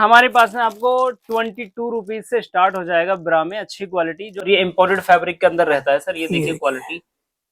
हमारे पास में आपको 22 रुपीज से स्टार्ट हो जाएगा ब्रा में अच्छी क्वालिटी, जो ये इम्पोर्टेड फैब्रिक के अंदर रहता है सर। ये देखिए क्वालिटी,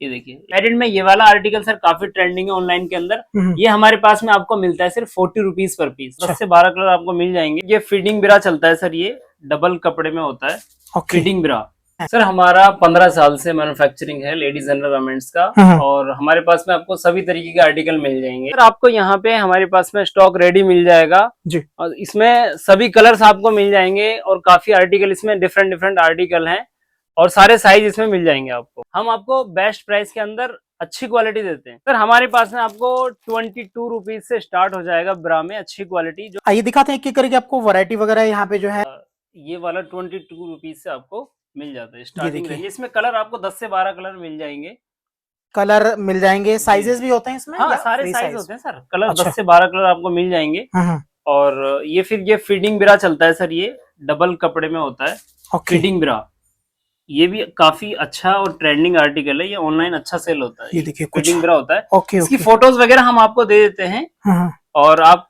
ये देखिए पैडेड में ये वाला आर्टिकल सर काफी ट्रेंडिंग है ऑनलाइन के अंदर। ये हमारे पास में आपको मिलता है सिर्फ 40 रुपीज पर पीस। 10 से 12 कलर आपको मिल जाएंगे। ये फीडिंग ब्रा चलता है सर, ये डबल कपड़े में होता है फीडिंग ब्रा। सर हमारा 15 साल से मैन्युफैक्चरिंग है लेडीज अंडरगारमेंट्स का, और हमारे पास में आपको सभी तरीके के आर्टिकल मिल जाएंगे। सर आपको यहाँ पे हमारे पास में स्टॉक रेडी मिल जाएगा जी, और इसमें सभी कलर्स आपको मिल जाएंगे और काफी आर्टिकल इसमें डिफरेंट आर्टिकल हैं और सारे साइज इसमें मिल जाएंगे आपको। हम आपको बेस्ट प्राइस के अंदर अच्छी क्वालिटी देते हैं। सर हमारे पास में आपको 22 रुपीज से स्टार्ट हो जाएगा ब्रा में अच्छी क्वालिटी। जो आइए दिखाते हैं एक करके आपको वैरायटी वगैरह यहाँ पे जो है। ये वाला 22 रुपीज से आपको मिल जाता है स्टार्टिंग रेंज। इसमें कलर आपको 10 से 12 कलर मिल जाएंगे। कलर मिल जाएंगे, साइजेस भी होते हैं इसमें? हाँ, सारे साइज होते हैं सर। कलर 10 से 12 कलर आपको मिल जाएंगे। और ये फिर ये फीडिंग ब्रा चलता है सर, ये डबल कपड़े में होता है फीडिंग ब्रा। ये भी काफी अच्छा और ट्रेंडिंग आर्टिकल है, ये ऑनलाइन अच्छा सेल होता है। ये देखिए फीडिंग ब्रा होता है। इसकी फोटोज वगैरह हम आपको दे देते हैं और आप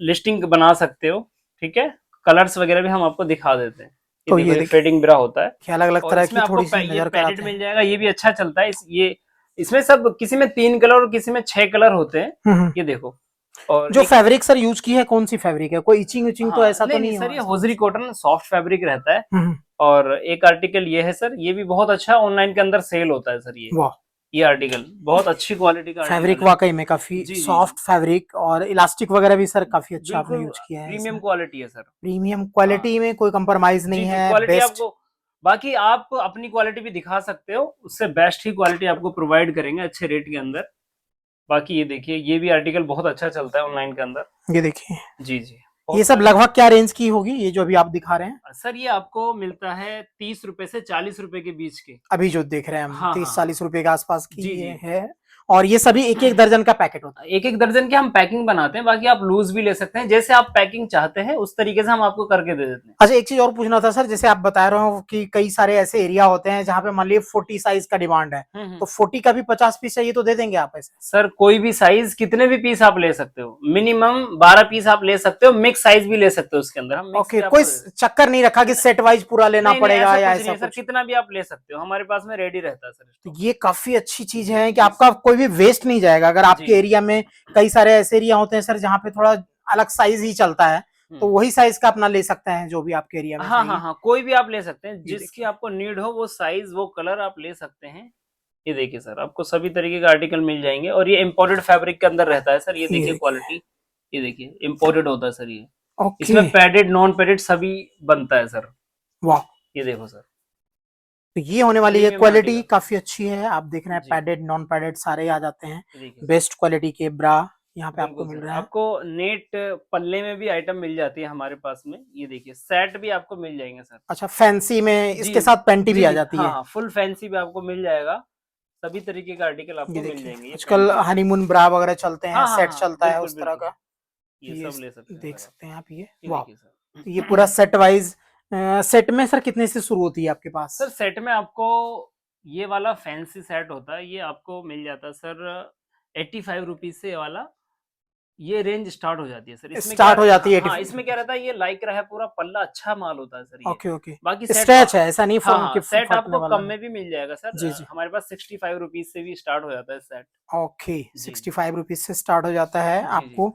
लिस्टिंग बना सकते हो, ठीक है। कलर्स वगैरह भी हम आपको दिखा देते हैं। तो ये फेडिंग ब्रा होता है, अलग अलग तरह की थोड़ी सी नजर पैकेट मिल जाएगा। ये भी अच्छा चलता है। ये इसमें सब किसी में 3 कलर और किसी में 6 कलर होते हैं। ये देखो। और जो फैब्रिक सर यूज की है कौन सी फैब्रिक है? कोई इचिंग तो ऐसा तो नहीं सर? ये होजरी कॉटन सॉफ्ट फैब्रिक रहता है। और एक आर्टिकल ये है सर, ये भी बहुत अच्छा ऑनलाइन के अंदर सेल होता है सर। ये आर्टिकल बहुत अच्छी क्वालिटी का फैब्रिक, वाकई में काफी सॉफ्ट फैब्रिक और इलास्टिक वगैरह भी सर काफी अच्छा आपने यूज किया है। प्रीमियम क्वालिटी है सर। प्रीमियम क्वालिटी में कोई कंप्रोमाइज नहीं है। क्वालिटी आपको, बाकी आप अपनी क्वालिटी भी दिखा सकते हो, उससे बेस्ट ही क्वालिटी आपको प्रोवाइड करेंगे अच्छे रेट के अंदर। बाकी ये देखिए, ये भी आर्टिकल बहुत अच्छा चलता है ऑनलाइन के अंदर। ये देखिए जी जी। ये सब लगभग क्या रेंज की होगी ये जो अभी आप दिखा रहे हैं? सर ये आपको मिलता है 30 रुपए से 40 रुपए के बीच के। अभी जो देख रहे हैं हम 30-40 रुपए के आसपास की ये है। और ये सभी एक एक दर्जन का पैकेट होता है? एक एक दर्जन के हम पैकिंग बनाते हैं। बाकी आप लूज भी ले सकते हैं, जैसे आप पैकिंग चाहते हैं उस तरीके से हम आपको करके दे देते हैं। अच्छा, एक चीज और पूछना था सर, जैसे आप बता रहे हो कि कई सारे ऐसे एरिया होते हैं जहाँ पे मान लीजिए 40 साइज का डिमांड है, तो 40 का भी 50 पीस चाहिए तो दे देंगे आप ऐसे? सर कोई भी साइज, कितने भी पीस आप ले सकते हो। मिनिमम 12 पीस आप ले सकते हो, मिक्स साइज भी ले सकते हो उसके अंदर हम। ओके, कोई चक्कर नहीं रखा कि सेट वाइज पूरा लेना पड़ेगा या ऐसा? सर कितना भी आप ले सकते हो, हमारे पास में रेडी रहता है सर। तो ये काफी अच्छी चीज है कि आपका कोई भी वेस्ट नहीं जाएगा। अगर आपके एरिया में कई सारे ऐसे एरिया होते हैं सर जहाँ पे थोड़ा अलग साइज ही चलता है, तो वही साइज का अपना ले सकते हैं जो भी आपके एरिया में। हाँ, कोई भी आप ले सकते हैं, जिसकी आपको नीड हो वो साइज वो कलर आप ले सकते हैं। ये देखिए सर, आपको सभी तरीके के आर्टिकल मिल जाएंगे और ये इम्पोर्टेड फैब्रिक के अंदर रहता है सर। ये देखिए क्वालिटी, ये देखिए इम्पोर्टेड होता है सर ये। इसमें पैडेड नॉन पैडेड सभी बनता है सर। वाह, ये देखो सर, तो ये होने वाली है क्वालिटी काफी अच्छी है। आप देख रहे हैं पैडेड नॉन पैडेड सारे आ जाते हैं। बेस्ट क्वालिटी के ब्रा यहाँ पे आपको मिल रहा है। आपको नेट पल्ले में भी आइटम मिल जाती है हमारे पास में। ये देखिए सेट भी आपको मिल जाएंगे सर। अच्छा, फैंसी में इसके साथ पेंटी भी आ जाती है? फुल फैंसी भी आपको मिल जाएगा। सभी तरीके का आर्टिकल आपको मिल जाएंगे। आजकल हनीमून ब्रा वगैरह चलते हैं, सेट चलता है उस तरह का, ये सब ले सकते हैं। देख सकते हैं आप ये। वाह, ये पूरा सेट वाइज। सेट में सर कितने से शुरू होती है आपके पास? सर सेट में आपको ये वाला फैंसी सेट होता है, ये आपको मिल जाता है सर 85 रुपीज से। वाला ये रेंज स्टार्ट हो जाती है सर। इसमें स्टार्ट हो जाती है। हाँ, इसमें क्या रहता है, ये लाइक रहा है पूरा पल्ला, अच्छा माल होता है सर। ओके। बाकी स्ट्रेच है ऐसा नहीं? सेट आपको कम में भी मिल जाएगा सर। जी। हमारे पास 65 रुपीज से भी स्टार्ट हो जाता है सेट। ओके, 65 रुपीज से स्टार्ट हो जाता है आपको।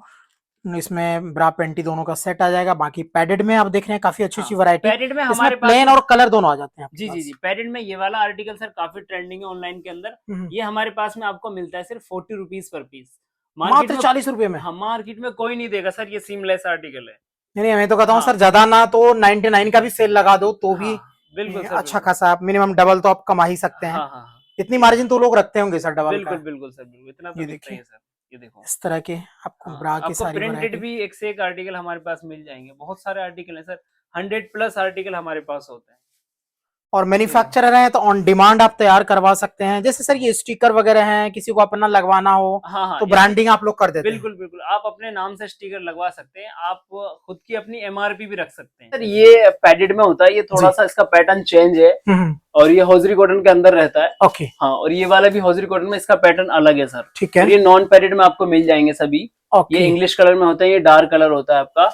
इसमें ब्रा पेंटी दोनों का सेट आ जाएगा। बाकी पैडेड में आप देख रहे हैं काफी अच्छी वैरायटी। पैडेड में हमारे पास प्लेन और कलर दोनों आ जाते हैं। जी। पैडेड में ये वाला आर्टिकल सर काफी ट्रेंडिंग है ऑनलाइन के अंदर। ये हमारे पास में आपको मिलता है सिर्फ 40 रुपीज पर पीस, मात्र 40 रुपए में। हाँ, मार्केट में कोई नहीं देगा सर। ये सीमलेस आर्टिकल है। नहीं, मैं तो कहता हूँ सर ज्यादा ना तो 99 का भी सेल लगा दो तो भी बिल्कुल अच्छा खासा, आप मिनिमम डबल तो आप कमा ही सकते हैं। इतनी मार्जिन तो लोग रखते होंगे सर डबल का। बिल्कुल सर, इतना तो दिखता है सर। ये देखो इस तरह के आपको ब्रा के सारी प्रिंटेड भी एक से एक आर्टिकल हमारे पास मिल जाएंगे। बहुत सारे आर्टिकल है सर, 100+ आर्टिकल हमारे पास होते हैं। और मैन्युफैक्चरर है तो ऑन डिमांड आप तैयार करवा सकते हैं। जैसे सर ये स्टिकर वगैरह हैं, किसी को अपना लगवाना हो तो ब्रांडिंग आप लोग कर देते हैं? बिल्कुल, आप अपने नाम से स्टिकर लगवा सकते हैं। आप खुद की अपनी MRP भी रख सकते हैं सर। ये पैडेड में होता है, ये थोड़ा सा इसका पैटर्न चेंज है और ये होजरी कॉटन के अंदर रहता है। ओके। हाँ, और ये वाला भी होजरी कॉटन में, इसका पैटर्न अलग है सर। ठीक है। ये नॉन पैडेड में आपको मिल जाएंगे सभी। ये इंग्लिश कलर में होता है, ये डार्क कलर होता है आपका।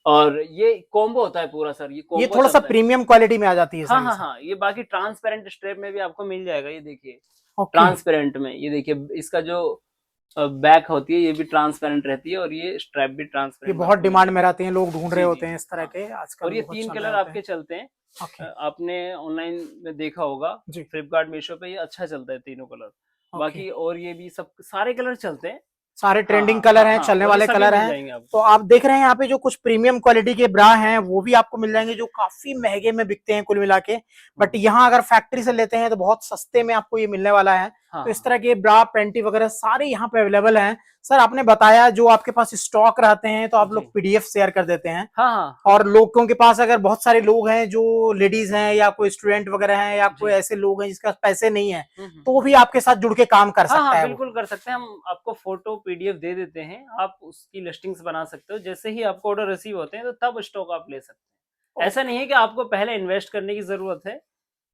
और ये कॉम्बो होता है पूरा सर, ये ये कॉम्बो थोड़ा सा चलता है। प्रीमियम क्वालिटी में आ जाती है हाँ सर। हाँ हाँ, ये बाकी ट्रांसपेरेंट स्ट्रेप में भी आपको मिल जाएगा, ये देखिए ओके, ट्रांसपेरेंट में, ये देखिए इसका जो बैक होती है ये भी ट्रांसपेरेंट रहती है और ये स्ट्रैप भी ये ट्रांसपेरेंट बहुत आपको मिल डिमांड जाएगा। में रहते हैं, लोग ढूंढ रहे जी होते जी हैं इस तरह हाँ, के, आजकल और ये बहुत 3 चल रहे कलर होते आपके हैं। चलते हैं। ओके आपने ऑनलाइन में देखा होगा, जी, फ्लिपकार्ट मीशो पे ये अच्छा चलता है तीनों कलर। ओके। बाकी और ये भी सब सारे कलर चलते हैं। सारे हाँ ट्रेंडिंग हाँ कलर हाँ हैं, हाँ, चलने और ये वाले सभी कलर मिल हैं। जाएंगे तो आपको। आप देख रहे हैं यहाँ पे जो कुछ प्रीमियम क्वालिटी के ब्रा हैं वो भी आपको मिल जाएंगे, जो काफी महंगे में बिकते हैं कुल मिला के। बट यहाँ अगर फैक्ट्री से लेते हैं तो बहुत सस्ते में आपको ये मिलने वाला है। हाँ तो इस हाँ तरह के ब्रा पेंटी वगैरह सारे यहाँ पे अवेलेबल हैं। सर आपने बताया जो आपके पास स्टॉक रहते हैं तो आप जी लोग पीडीएफ शेयर कर देते हैं। हाँ हाँ और लोगों के पास अगर बहुत सारे लोग हैं जो लेडीज हैं या कोई स्टूडेंट वगैरह हैं या कोई जी। ऐसे लोग हैं जिसके पास पैसे नहीं है, हम्म। तो वो भी आपके साथ जुड़ के काम कर हाँ सकता हाँ है वो। बिल्कुल कर सकते हैं, हम आपको फोटो पीडीएफ दे देते हैं, आप उसकी लिस्टिंग्स बना सकते हो, जैसे ही आपको ऑर्डर रिसीव होते हैं तो तब स्टॉक आप ले सकते हैं। ऐसा नहीं है कि आपको पहले इन्वेस्ट करने की जरूरत है,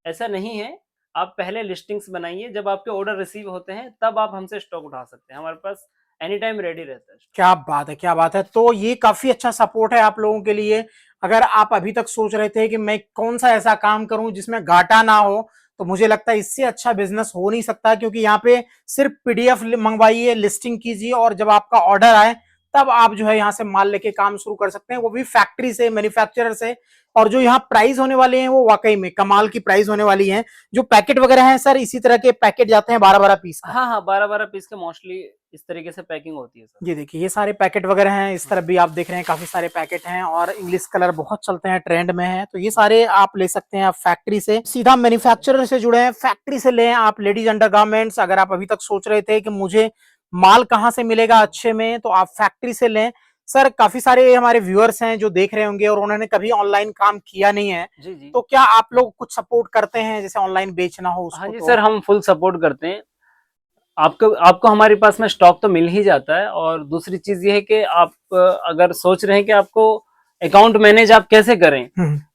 ऐसा नहीं है। आप पहले लिस्टिंग्स बनाइए, जब आपके ऑर्डर रिसीव होते हैं तब आप हमसे स्टॉक उठा सकते हैं, हमारे पास एनी टाइम रेडी रहता है। क्या बात है, क्या बात है। तो ये काफी अच्छा सपोर्ट है आप लोगों के लिए। अगर आप अभी तक सोच रहे थे कि मैं कौन सा ऐसा काम करूं जिसमें घाटा ना हो, तो मुझे लगता है इससे अच्छा बिजनेस हो नहीं सकता, क्योंकि यहाँ पे सिर्फ पीडीएफ मंगवाइए, लिस्टिंग कीजिए और जब आपका ऑर्डर आए तब आप जो है यहाँ से माल लेके काम शुरू कर सकते हैं, वो भी फैक्ट्री से, मैन्युफैक्चरर से। और जो यहाँ प्राइस होने वाले हैं वो वाकई में कमाल की प्राइस होने वाली है। जो पैकेट वगैरह हैं सर, इसी तरह के पैकेट जाते हैं 12-12 पीस का। हाँ हाँ, 12-12 पीस के मोस्टली इस तरीके से पैकिंग होती है सर। ये देखिए ये सारे पैकेट वगैरह हैं, इस तरफ भी आप देख रहे हैं काफी सारे पैकेट हैं और इंग्लिश कलर बहुत चलते हैं, ट्रेंड में है। तो ये सारे आप ले सकते हैं आप फैक्ट्री से, सीधा मैन्युफैक्चरर से जुड़े हैं, फैक्ट्री से लें आप लेडीज अंडरगारमेंट्स। अगर आप अभी तक सोच रहे थे कि मुझे माल कहाँ से मिलेगा अच्छे में, तो आप फैक्ट्री से लें। सर काफी सारे हमारे व्यूअर्स हैं जो देख रहे होंगे और उन्होंने कभी ऑनलाइन काम किया नहीं है, जी जी तो क्या आप लोग कुछ सपोर्ट करते हैं जैसे ऑनलाइन बेचना हो हाँ उसको? जी तो सर, हम फुल सपोर्ट करते हैं। आपको आपको हमारे पास में स्टॉक तो मिल ही जाता है, और दूसरी चीज ये है कि आप अगर सोच रहे हैं कि आपको अकाउंट मैनेज आप कैसे करें,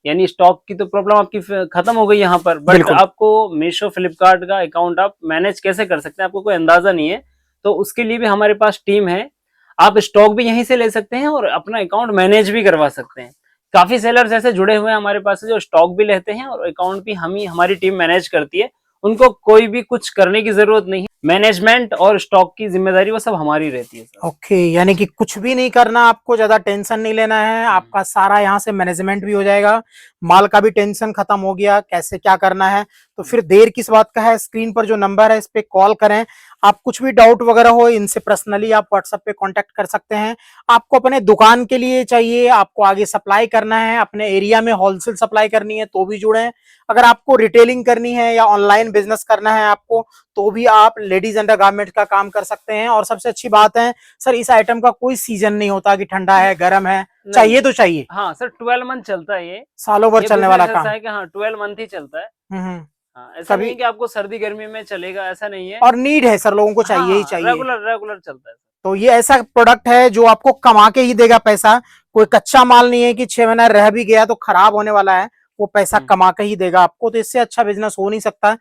यानी स्टॉक की तो प्रॉब्लम आपकी खत्म हो गई यहाँ पर, बट बिल्कुल। आपको मीशो फ्लिपकार्ट का अकाउंट आप मैनेज कैसे कर सकते हैं, आपको कोई अंदाजा नहीं है, तो उसके लिए भी हमारे पास टीम है। आप स्टॉक भी यहीं से ले सकते हैं और अपना अकाउंट मैनेज भी करवा सकते हैं। काफी सेलर्स ऐसे जुड़े हुए हैं हमारे पास से जो स्टॉक भी लेते हैं और अकाउंट भी हमारी टीम मैनेज करती है। उनको कोई भी कुछ करने की जरूरत नहीं है, मैनेजमेंट और स्टॉक की जिम्मेदारी वो सब हमारी रहती है सर। ओके, यानी कि कुछ भी नहीं करना, आपको ज्यादा टेंशन नहीं लेना है, आपका सारा यहाँ से मैनेजमेंट भी हो जाएगा, माल का भी टेंशन खत्म हो गया, कैसे क्या करना है। तो फिर देर किस बात का है, स्क्रीन पर जो नंबर है इस पे कॉल करें। आप कुछ भी डाउट वगैरह हो इनसे पर्सनली आप व्हाट्सएप पे कांटेक्ट कर सकते हैं। आपको अपने दुकान के लिए चाहिए, आपको आगे सप्लाई करना है, अपने एरिया में होलसेल सप्लाई करनी है तो भी जुड़े। अगर आपको रिटेलिंग करनी है या ऑनलाइन बिजनेस करना है आपको, तो भी आप लेडीज अंडरगारमेंट का काम कर सकते हैं। और सबसे अच्छी बात है सर, इस आइटम का कोई सीजन नहीं होता कि ठंडा है गर्म है, चाहिए तो चाहिए। हाँ सर, 12 मंथ चलता है ये, सालों भर चलने वाला काम है कि हाँ 12 मंथ ही चलता है। हम्म। हाँ, ऐसा कभी नहीं है कि आपको सर्दी गर्मी में चलेगा, ऐसा नहीं है। और नीड है सर, लोगों को चाहिए ही चाहिए। रेगुलर रेगुलर चलता है। तो ये ऐसा प्रोडक्ट है जो आपको कमा के ही देगा पैसा। कोई कच्चा माल नहीं है कि 6 महीना रह भी गया तो खराब होने वाला है, वो पैसा कमा के ही देगा आपको। तो इससे अच्छा बिजनेस हो नहीं सकता।